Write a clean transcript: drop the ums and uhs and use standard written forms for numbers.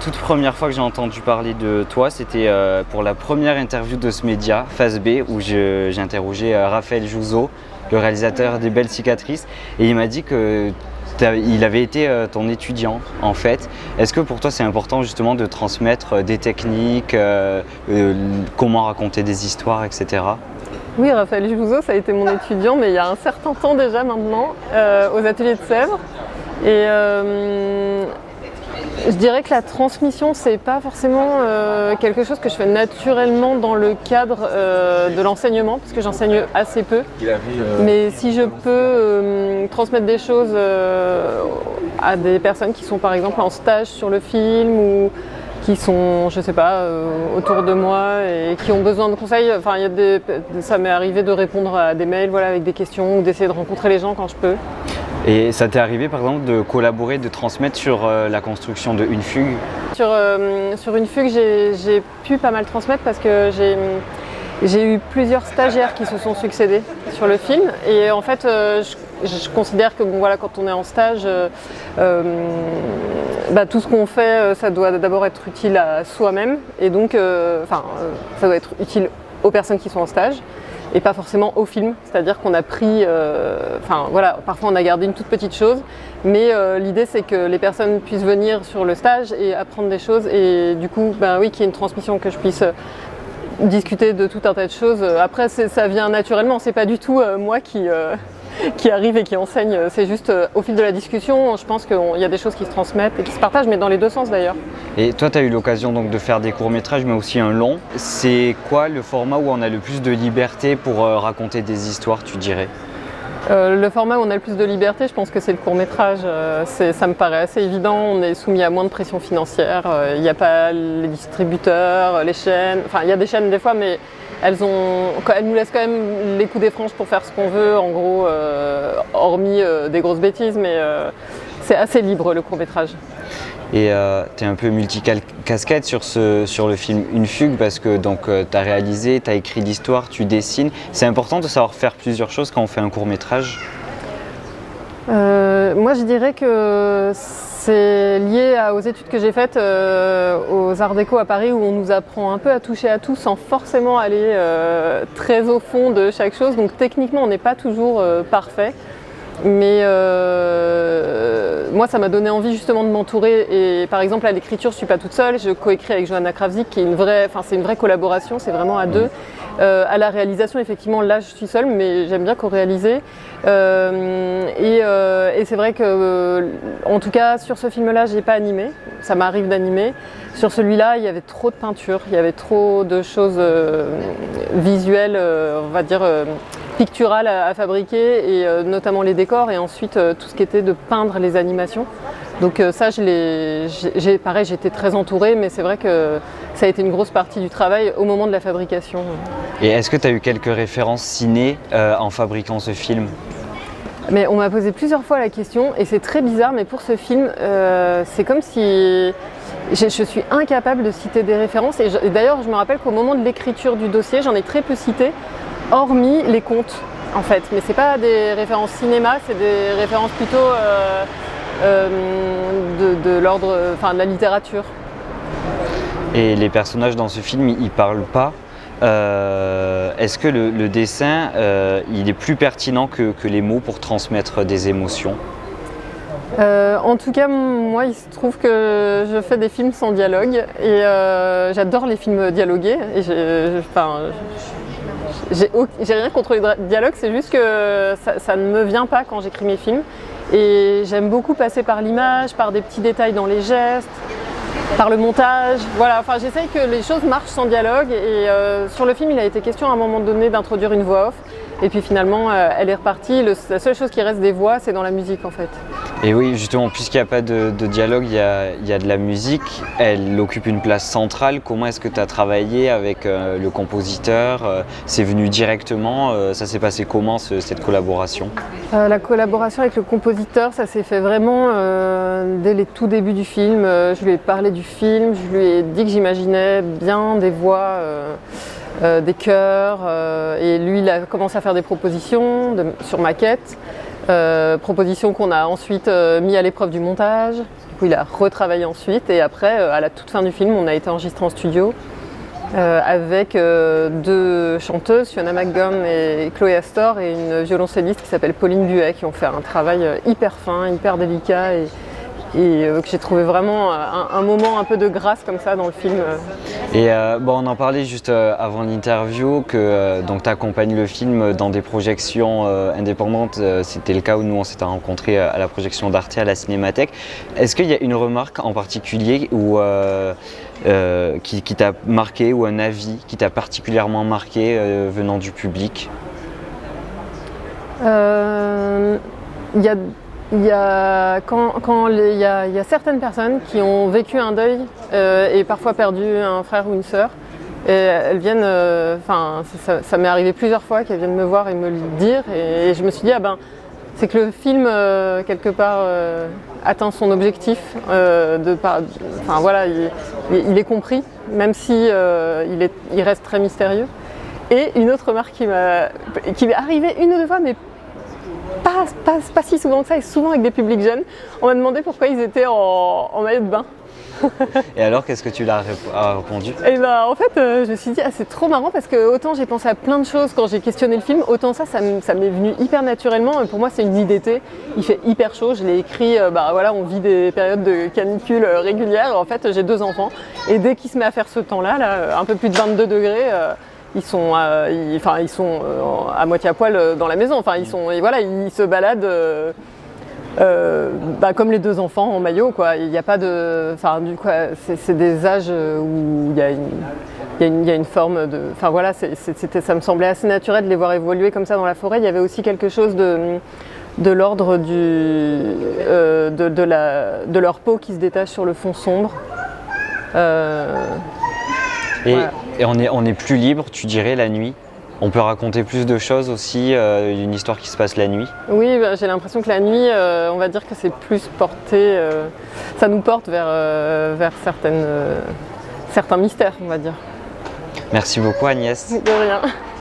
toute première fois que j'ai entendu parler de toi, c'était pour la première interview de ce média, Phase B, où j'ai interrogé Raphaël Jouzot, le réalisateur des Belles Cicatrices, et il m'a dit que il avait été ton étudiant en fait. Est-ce que pour toi c'est important justement de transmettre des techniques, comment raconter des histoires, etc. Oui, Raphaël Jouzot, ça a été mon étudiant, mais il y a un certain temps déjà maintenant, aux ateliers de Sèvres. Et je dirais que la transmission, c'est pas forcément quelque chose que je fais naturellement dans le cadre de l'enseignement, parce que j'enseigne assez peu. Mais si je peux transmettre des choses à des personnes qui sont par exemple en stage sur le film ou qui sont, je sais pas, autour de moi et qui ont besoin de conseils. Enfin, ça m'est arrivé de répondre à des mails, voilà, avec des questions ou d'essayer de rencontrer les gens quand je peux. Et ça t'est arrivé par exemple de collaborer, de transmettre sur la construction de Une Fugue? Sur Une Fugue, j'ai pu pas mal transmettre parce que j'ai eu plusieurs stagiaires qui se sont succédés sur le film. Et en fait, je considère que bon, voilà, quand on est en stage, tout ce qu'on fait, ça doit d'abord être utile à soi-même. Et donc, ça doit être utile aux personnes qui sont en stage. Et pas forcément au film, c'est-à-dire qu'on a pris, parfois on a gardé une toute petite chose, mais l'idée c'est que les personnes puissent venir sur le stage et apprendre des choses et du coup, qu'il y ait une transmission, que je puisse discuter de tout un tas de choses. Après, ça vient naturellement, c'est pas du tout moi qui arrive et qui enseigne, c'est juste au fil de la discussion, je pense qu'il y a des choses qui se transmettent et qui se partagent, mais dans les deux sens d'ailleurs. Et toi, tu as eu l'occasion donc de faire des courts-métrages, mais aussi un long. C'est quoi le format où on a le plus de liberté pour raconter des histoires, tu dirais? Le format où on a le plus de liberté, je pense que c'est le court-métrage. Ça me paraît assez évident, on est soumis à moins de pression financière. Il n'y a pas les distributeurs, les chaînes. Enfin, il y a des chaînes des fois, mais elles nous laissent quand même les coups des franges pour faire ce qu'on veut, en gros, hormis des grosses bêtises, mais c'est assez libre le court-métrage. Et tu es un peu multicasquette sur le film Une Fugue parce que tu as réalisé, tu as écrit l'histoire, tu dessines. C'est important de savoir faire plusieurs choses quand on fait un court-métrage? Moi je dirais que c'est lié aux études que j'ai faites aux Arts Déco à Paris où on nous apprend un peu à toucher à tout sans forcément aller très au fond de chaque chose. Donc techniquement on n'est pas toujours parfait. Mais moi ça m'a donné envie justement de m'entourer et par exemple à l'écriture je suis pas toute seule, je coécris avec Johanna Krawczyk qui est c'est une vraie collaboration, c'est vraiment à deux. À la réalisation effectivement là je suis seule mais j'aime bien co-réaliser et c'est vrai que en tout cas sur ce film là j'ai pas animé, ça m'arrive d'animer. Sur celui-là il y avait trop de peinture, il y avait trop de choses visuelles, on va dire picturales à fabriquer et notamment les décors et ensuite tout ce qui était de peindre les animations. Donc ça, pareil, j'étais très entourée, mais c'est vrai que ça a été une grosse partie du travail au moment de la fabrication. Et est-ce que tu as eu quelques références ciné en fabriquant ce film? Mais on m'a posé plusieurs fois la question et c'est très bizarre, mais pour ce film, c'est comme si je suis incapable de citer des références. Et d'ailleurs, je me rappelle qu'au moment de l'écriture du dossier, j'en ai très peu cité, hormis les contes en fait. Mais c'est pas des références cinéma, c'est des références plutôt de l'ordre, de la littérature. Et les personnages dans ce film, ils parlent pas. Est-ce que le dessin, il est plus pertinent que les mots pour transmettre des émotions? En tout cas, moi, il se trouve que je fais des films sans dialogue et j'adore les films dialogués. Et j'ai rien contre les dialogues, c'est juste que ça ne me vient pas quand j'écris mes films. Et j'aime beaucoup passer par l'image, par des petits détails dans les gestes, par le montage. Voilà, j'essaye que les choses marchent sans dialogue. Et sur le film, il a été question à un moment donné d'introduire une voix off. Et puis finalement, elle est repartie. La seule chose qui reste des voix, c'est dans la musique en fait. Et oui, justement, puisqu'il n'y a pas de dialogue, il y a de la musique. Elle occupe une place centrale. Comment est-ce que tu as travaillé avec le compositeur? C'est venu directement? Ça s'est passé comment cette collaboration? La collaboration avec le compositeur, ça s'est fait vraiment dès les tout débuts du film. Je lui ai parlé du film, je lui ai dit que j'imaginais bien des voix, des chœurs, et lui il a commencé à faire des propositions sur maquette. Proposition qu'on a ensuite mis à l'épreuve du montage. Du coup, il a retravaillé ensuite. Et après, à la toute fin du film, on a été enregistré en studio avec 2 chanteuses, Fiona McGowan et Chloé Astor, et une violoncelliste qui s'appelle Pauline Buet, qui ont fait un travail hyper fin, hyper délicat et que j'ai trouvé vraiment un moment un peu de grâce comme ça dans le film. Et bon, on en parlait juste avant l'interview que tu accompagnes le film dans des projections indépendantes. C'était le cas où nous on s'était rencontrés à la projection d'Arte à la Cinémathèque. Est-ce qu'il y a une remarque en particulier qui t'a marqué, ou un avis qui t'a particulièrement marqué venant du public? Il y a certaines personnes qui ont vécu un deuil et parfois perdu un frère ou une sœur. Et elles viennent, ça m'est arrivé plusieurs fois qu'elles viennent me voir et me le dire. Et je me suis dit, c'est que le film, quelque part, atteint son objectif. Il est compris, même si il reste très mystérieux. Et une autre remarque qui m'est arrivée 1 ou 2 fois, mais pas si souvent que ça, et souvent avec des publics jeunes, on m'a demandé pourquoi ils étaient en maillot de bain. Et alors, qu'est-ce que tu leur as répondu? Et en fait, je me suis dit, c'est trop marrant parce que autant j'ai pensé à plein de choses quand j'ai questionné le film, autant ça m'est venu hyper naturellement. Pour moi, c'est une nuit d'été, il fait hyper chaud, je l'ai écrit, on vit des périodes de canicule régulières. En fait, j'ai 2 enfants, et dès qu'il se met à faire ce temps-là, un peu plus de 22 degrés, ils sont à moitié à poil dans la maison. Ils se baladent comme les 2 enfants en maillot, quoi. Il n'y a pas de, c'est des âges où il y a une forme de, ça me semblait assez naturel de les voir évoluer comme ça dans la forêt. Il y avait aussi quelque chose de l'ordre de leur peau qui se détache sur le fond sombre. Et on est plus libre, tu dirais, la nuit? On peut raconter plus de choses aussi, une histoire qui se passe la nuit? Oui, j'ai l'impression que la nuit, on va dire que c'est plus porté, ça nous porte vers certains mystères, on va dire. Merci beaucoup, Agnès. De rien.